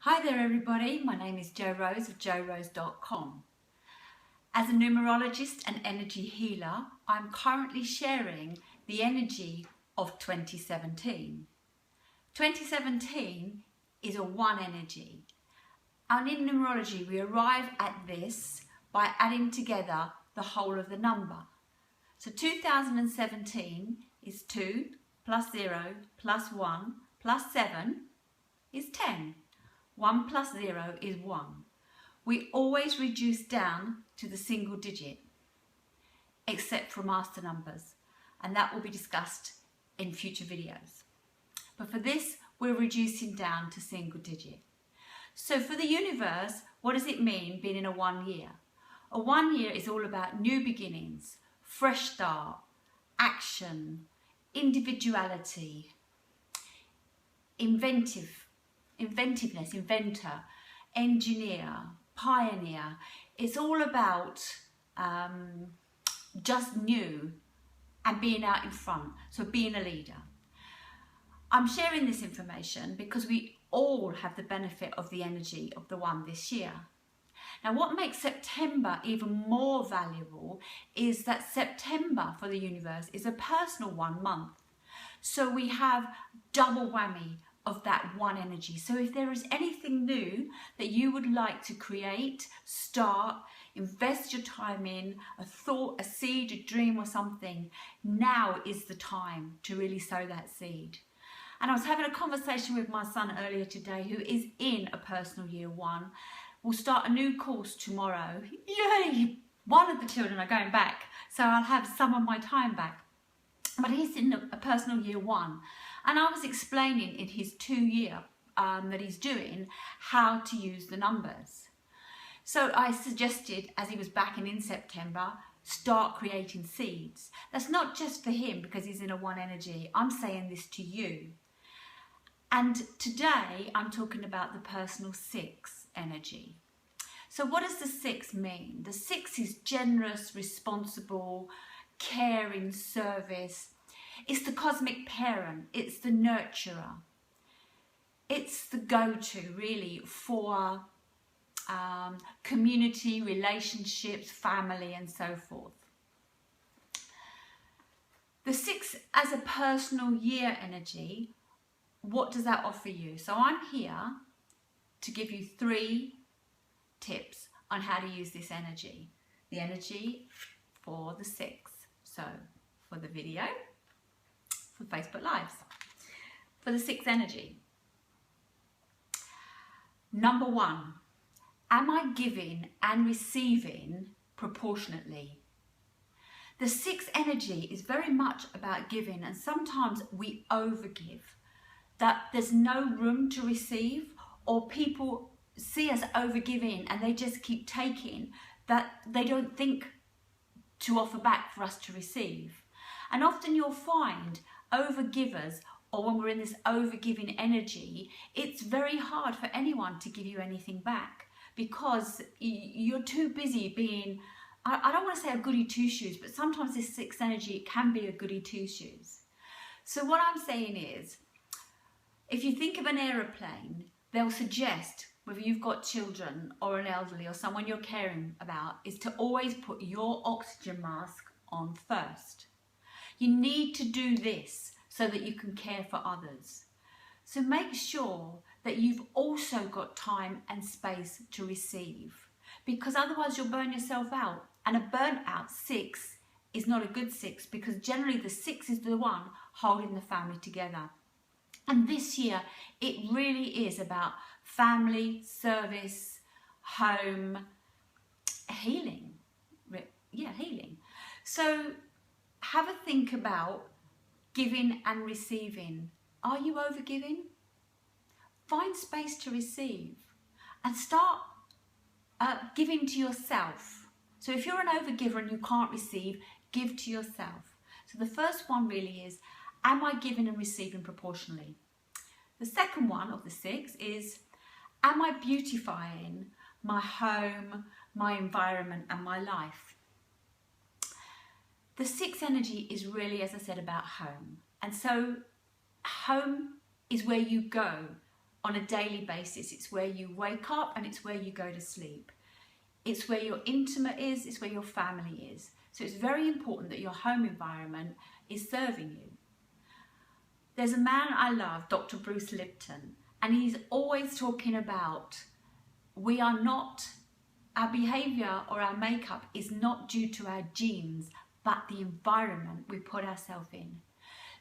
Hi there everybody, my name is Jo Rose of jorose.com. As a numerologist and energy healer, I'm currently sharing the energy of 2017. 2017 is a one energy, and in numerology we arrive at this by adding together the whole of the number. So 2017 is 2 plus 0 plus 1 plus 7 is 10. 1 plus 0 is 1. We always reduce down to the single digit, except for master numbers, and that will be discussed in future videos. But for this, we're reducing down to single digit. So for the universe, what does it mean being in a 1 year? A 1 year is all about new beginnings, fresh start, action, individuality, inventiveness, inventor, engineer, pioneer. It's all about just new and being out in front, so being a leader. I'm sharing this information because we all have the benefit of the energy of the one this year. Now, what makes September even more valuable is that September for the universe is a personal 1 month. So we have double whammy of that one energy. So if there is anything new that you would like to create, start, invest your time in, a thought, a seed, a dream or something, now is the time to really sow that seed. And I was having a conversation with my son earlier today, who is in a personal year 1. We'll start a new course tomorrow. Yay! One of the children are going back, so I'll have some of my time back. But he's in a personal year 1. And I was explaining in his 2 year that he's doing how to use the numbers. So I suggested, as he was back in September, start creating seeds. That's not just for him because he's in a 1 energy. I'm saying this to you. And today I'm talking about the personal 6 energy. So what does the 6 mean? The 6 is generous, responsible, caring, service. It's the cosmic parent, it's the nurturer. It's the go-to really for community, relationships, family and so forth. The 6 as a personal year energy, what does that offer you? So I'm here to give you 3 tips on how to use this energy. The energy for the 6. So for the video, for Facebook Lives, for the 6 energy. Number 1, am I giving and receiving proportionately? The 6 energy is very much about giving, and sometimes we overgive, that there's no room to receive, or people see us overgiving and they just keep taking, that they don't think to offer back for us to receive. And often you'll find overgivers, or when we're in this overgiving energy, it's very hard for anyone to give you anything back because you're too busy being, I don't want to say a goody two shoes, but sometimes this 6 energy, it can be a goody two shoes. So what I'm saying is, if you think of an aeroplane, they'll suggest, whether you've got children or an elderly or someone you're caring about, is to always put your oxygen mask on first. You need to do this so that you can care for others. So make sure that you've also got time and space to receive, because otherwise you'll burn yourself out. And a burnt out 6 is not a good 6, because generally the 6 is the one holding the family together. And this year, it really is about family, service, home, healing. Yeah, healing. So have a think about giving and receiving. Are you overgiving? Find space to receive and start giving to yourself. So if you're an overgiver and you can't receive, give to yourself. So the first one really is, am I giving and receiving proportionally? The second one of the 6 is, am I beautifying my home, my environment and my life? The 6 energy is really, as I said, about home. And so home is where you go on a daily basis. It's where you wake up and it's where you go to sleep. It's where your intimate is, it's where your family is. So it's very important that your home environment is serving you. There's a man I love, Dr. Bruce Lipton, and he's always talking about our behaviour or our makeup is not due to our genes, but the environment we put ourselves in.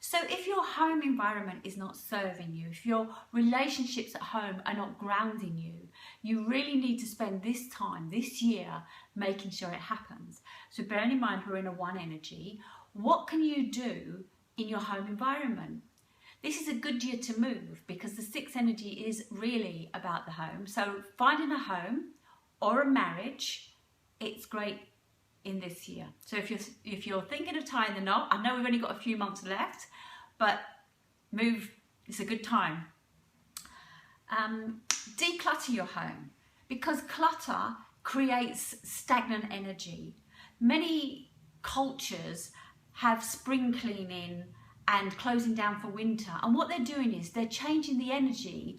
So if your home environment is not serving you, if your relationships at home are not grounding you, you really need to spend this time, this year, making sure it happens. So bearing in mind we're in a 1 energy, what can you do in your home environment? This is a good year to move because the 6 energy is really about the home. So finding a home or a marriage, it's great in this year. So if you're thinking of tying the knot, I know we've only got a few months left, but move, it's a good time. Declutter your home because clutter creates stagnant energy. Many cultures have spring cleaning and closing down for winter, and what they're doing is they're changing the energy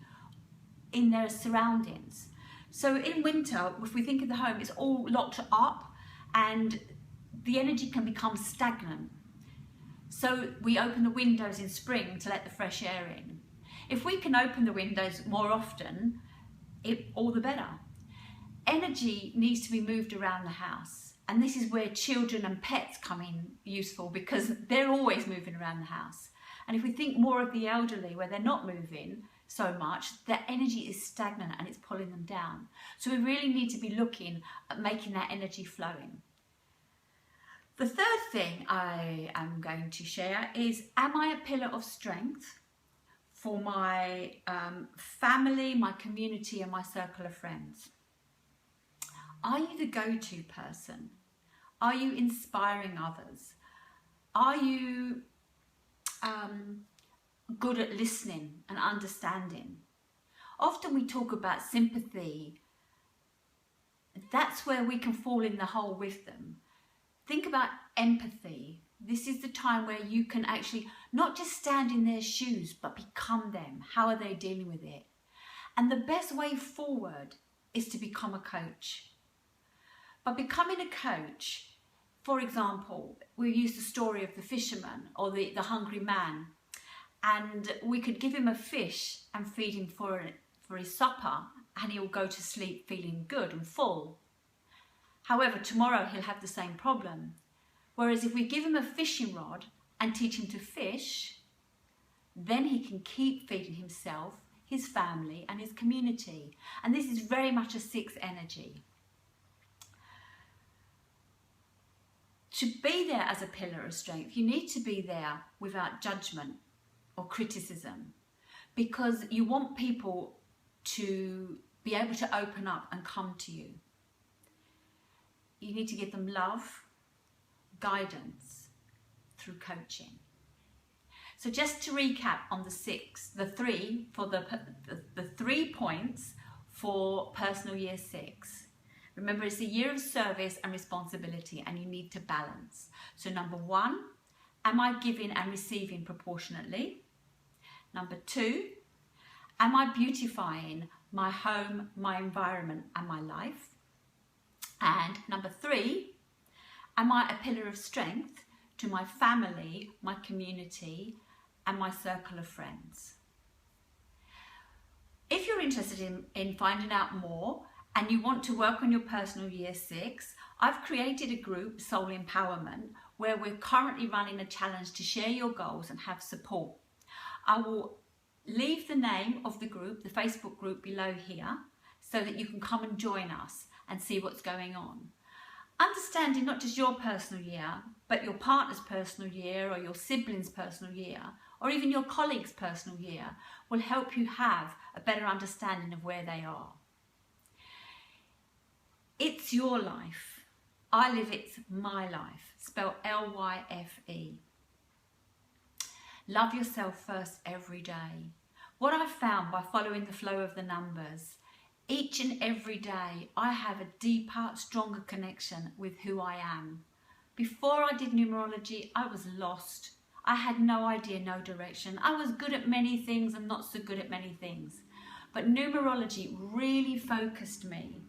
in their surroundings. So in winter, if we think of the home, it's all locked up and the energy can become stagnant. So we open the windows in spring to let the fresh air in. If we can open the windows more often, all the better. Energy needs to be moved around the house. And this is where children and pets come in useful because they're always moving around the house. And if we think more of the elderly where they're not moving so much, their energy is stagnant and it's pulling them down. So we really need to be looking at making that energy flowing. The third thing I am going to share is, am I a pillar of strength for my family, my community and my circle of friends? Are you the go-to person? Are you inspiring others? Are you good at listening and understanding? Often we talk about sympathy. That's where we can fall in the hole with them. Think about empathy. This is the time where you can actually not just stand in their shoes, but become them. How are they dealing with it? And the best way forward is to become a coach. By becoming a coach, for example, we use the story of the fisherman or the hungry man, and we could give him a fish and feed him for his supper, and he'll go to sleep feeling good and full. However, tomorrow he'll have the same problem. Whereas if we give him a fishing rod and teach him to fish, then he can keep feeding himself, his family and his community. And this is very much a 6 energy. To be there as a pillar of strength, you need to be there without judgment or criticism, because you want people to be able to open up and come to you. You need to give them love, guidance through coaching. So just to recap on the 3 points for personal year 6. Remember, it's a year of service and responsibility, and you need to balance. So number 1, am I giving and receiving proportionately? Number 2, am I beautifying my home, my environment and my life? And number 3, am I a pillar of strength to my family, my community and my circle of friends? If you're interested in finding out more and you want to work on your personal year 6, I've created a group, Soul Empowerment, where we're currently running a challenge to share your goals and have support. I will leave the name of the group, the Facebook group, below here so that you can come and join us and see what's going on. Understanding not just your personal year, but your partner's personal year or your sibling's personal year, or even your colleague's personal year, will help you have a better understanding of where they are. It's your life. I live it's my life, spelled L-Y-F-E. Love yourself first every day. What I've found by following the flow of the numbers, each and every day I have a deeper, stronger connection with who I am. Before I did numerology, I was lost. I had no idea, no direction. I was good at many things and not so good at many things. But numerology really focused me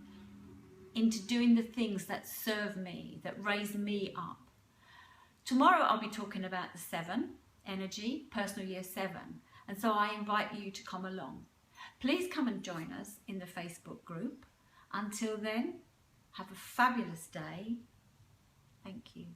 into doing the things that serve me, that raise me up. Tomorrow I'll be talking about the 7 energy, personal year 7. And so I invite you to come along. Please come and join us in the Facebook group. Until then, have a fabulous day. Thank you.